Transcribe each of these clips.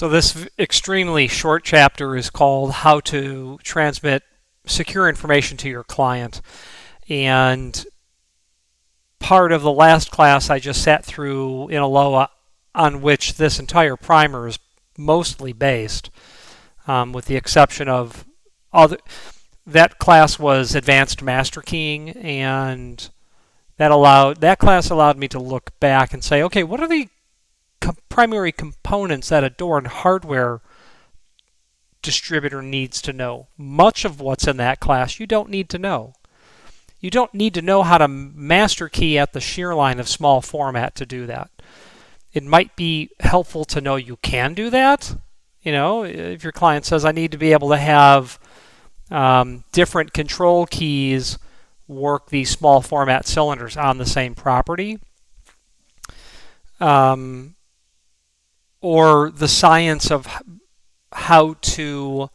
So this extremely short chapter is called How to Transmit Secure Information to Your Client. And part of the last class I just sat through in Aloha, on which this entire primer is mostly based, with the exception of that class was Advanced Master Keying, and that class allowed me to look back and say, okay, what are the primary components that a door and hardware distributor needs to know? Much of what's in that class you don't need to know. You don't need to know how to master key at the shear line of small format to do that. It might be helpful to know you can do that. You know, if your client says, I need to be able to have different control keys work these small format cylinders on the same property, or the science of how to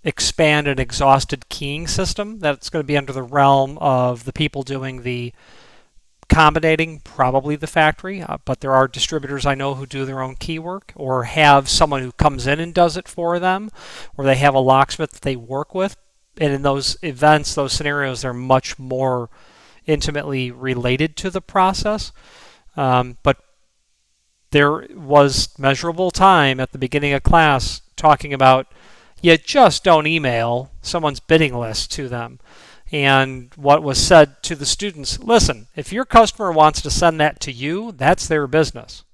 expand an exhausted keying system. That's going to be under the realm of the people doing the combinating, probably the factory, but there are distributors I know who do their own key work, or have someone who comes in and does it for them, or they have a locksmith that they work with. And in those events, those scenarios, they're much more intimately related to the process. But there was measurable time at the beginning of class talking about you just don't email someone's bidding list to them. And what was said to the students, listen, if your customer wants to send that to you, that's their business.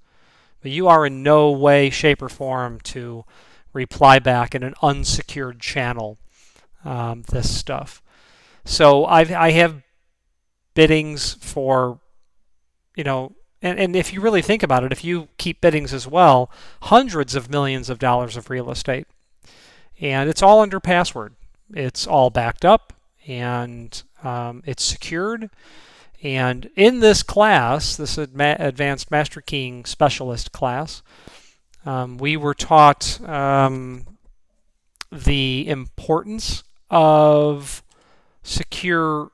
But you are in no way, shape, or form to reply back in an unsecured channel this stuff. So I have biddings for, you know, and if you really think about it, if you keep biddings as well, hundreds of millions of dollars of real estate. And it's all under password. It's all backed up, and it's secured. And in this class, this Advanced Master Keying Specialist class, we were taught the importance of secure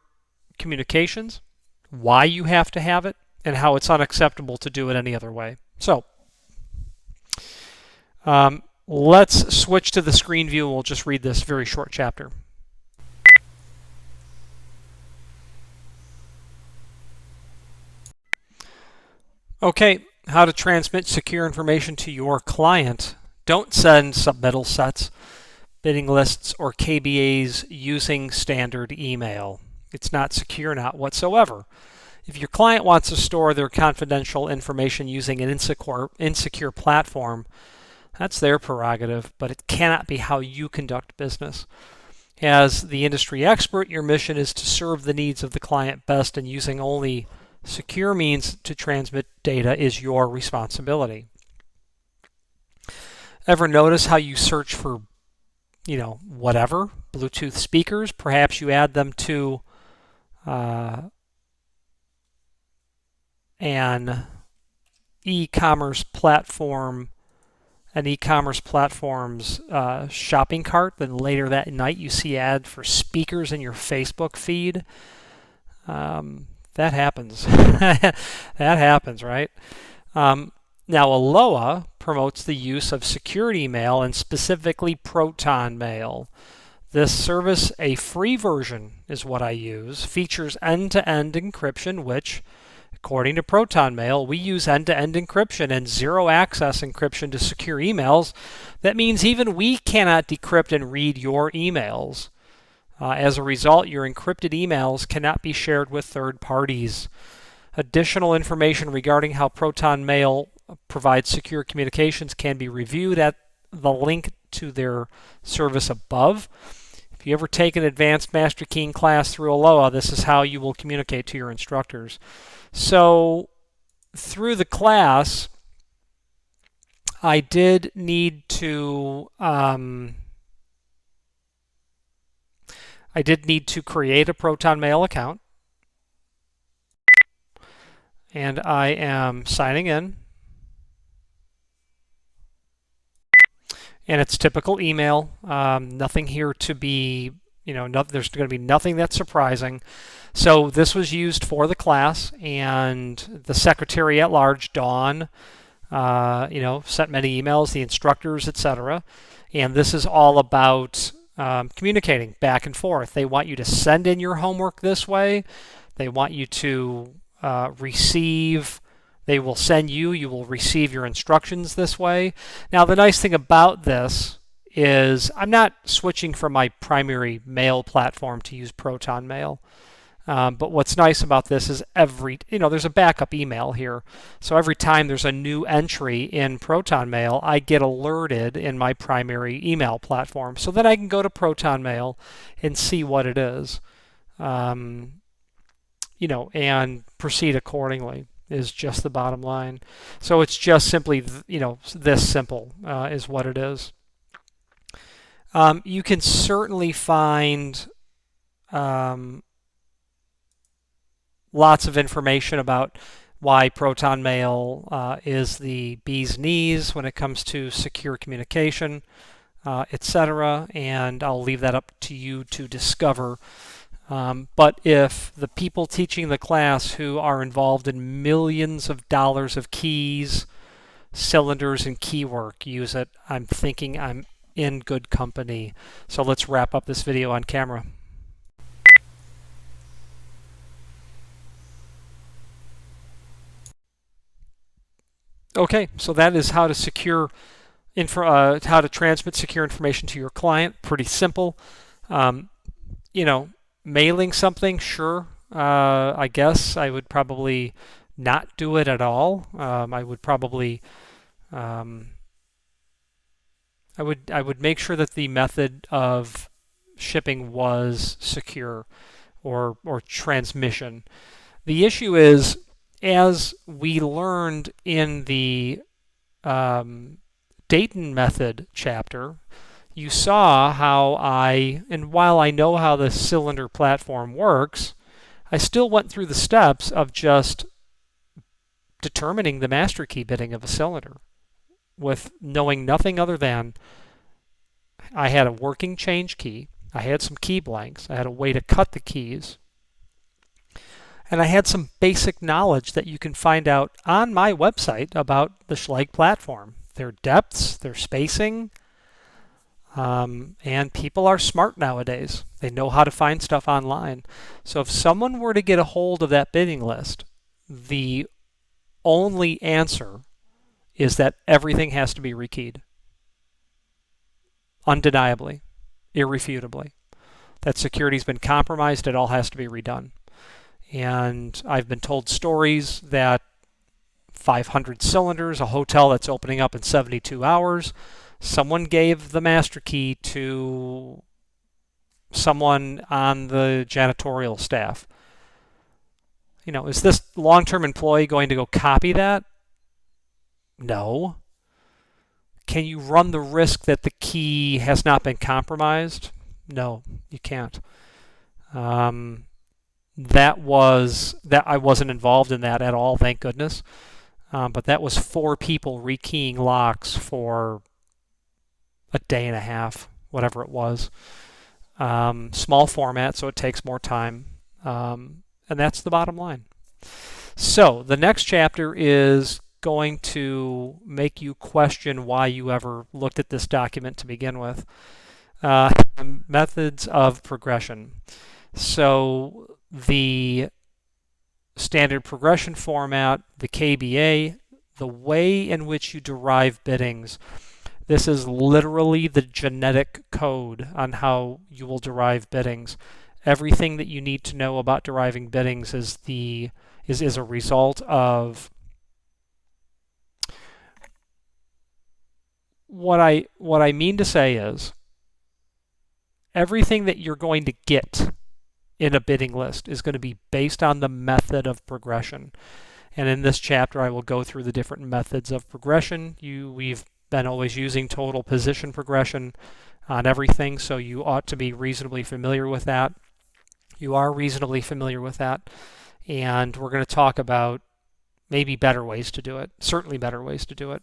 communications, why you have to have it, and how it's unacceptable to do it any other way. So let's switch to the screen view, and we'll just read this very short chapter. Okay, how to transmit secure information to your client. Don't send submittal sets, bidding lists, or KBAs using standard email. It's not secure, not whatsoever. If your client wants to store their confidential information using an insecure platform, that's their prerogative, but it cannot be how you conduct business. As the industry expert, your mission is to serve the needs of the client best, and using only secure means to transmit data is your responsibility. Ever notice how you search for, you know, whatever, Bluetooth speakers? Perhaps you add them to an e-commerce platform's shopping cart. Then later that night you see ad for speakers in your Facebook feed. That happens. That happens, right? Now, Aloha promotes the use of security mail, and specifically Proton Mail. This service, a free version is what I use, features end-to-end encryption, which, according to Proton Mail, we use end-to-end encryption and zero-access encryption to secure emails. That means even we cannot decrypt and read your emails. As a result, your encrypted emails cannot be shared with third parties. Additional information regarding how Proton Mail provides secure communications can be reviewed at the link to their service above. If you ever take an Advanced Master Keying class through Aloha, this is how you will communicate to your instructors. So through the class, I did need to create a Proton Mail account, and I am signing in, and it's typical email. Nothing here to be, there's going to be nothing that's surprising. So this was used for the class, and the secretary at large, Dawn, sent many emails, the instructors, etc. And this is all about communicating back and forth. They want you to send in your homework this way. They want you to receive. They will send you. You will receive your instructions this way. Now, the nice thing about this is I'm not switching from my primary mail platform to use Proton Mail. But what's nice about this is there's a backup email here. So every time there's a new entry in Proton Mail, I get alerted in my primary email platform. So then I can go to Proton Mail and see what it is, and proceed accordingly is just the bottom line. So it's just simply, this simple is what it is. You can certainly find lots of information about why Proton Mail is the bee's knees when it comes to secure communication, etc. And I'll leave that up to you to discover. But if the people teaching the class who are involved in millions of dollars of keys, cylinders, and key work use it, I'm thinking I'm in good company. So let's wrap up this video on camera. Okay, so that is how to how to transmit secure information to your client. Pretty simple. Mailing something, sure. I guess I would probably not do it at all. I would probably I would make sure that the method of shipping was secure or transmission. The issue is, as we learned in the Dayton method chapter, you saw how while I know how the cylinder platform works, I still went through the steps of just determining the master key bitting of a cylinder with knowing nothing other than I had a working change key, I had some key blanks, I had a way to cut the keys, and I had some basic knowledge that you can find out on my website about the Schlage platform, their depths, their spacing, and people are smart nowadays. They know how to find stuff online. So if someone were to get a hold of that bidding list, the only answer is that everything has to be rekeyed. Undeniably, irrefutably. That security's been compromised, it all has to be redone. And I've been told stories that 500 cylinders, a hotel that's opening up in 72 hours, someone gave the master key to someone on the janitorial staff. Is this long-term employee going to go copy that? No. Can you run the risk that the key has not been compromised? No, you can't. I wasn't involved in that at all, thank goodness. But that was 4 people rekeying locks for a day and a half, whatever it was. Small format, so it takes more time. And that's the bottom line. So the next chapter is going to make you question why you ever looked at this document to begin with. Methods of progression. So the standard progression format, the KBA, the way in which you derive biddings. This is literally the genetic code on how you will derive biddings. Everything that you need to know about deriving biddings is a result of what I mean to say is everything that you're going to get in a bidding list is going to be based on the method of progression. And in this chapter, I will go through the different methods of progression. We've been always using total position progression on everything, so you ought to be reasonably familiar with that. You are reasonably familiar with that. And we're going to talk about maybe better ways to do it, certainly better ways to do it.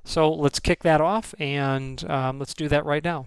So let's kick that off, and let's do that right now.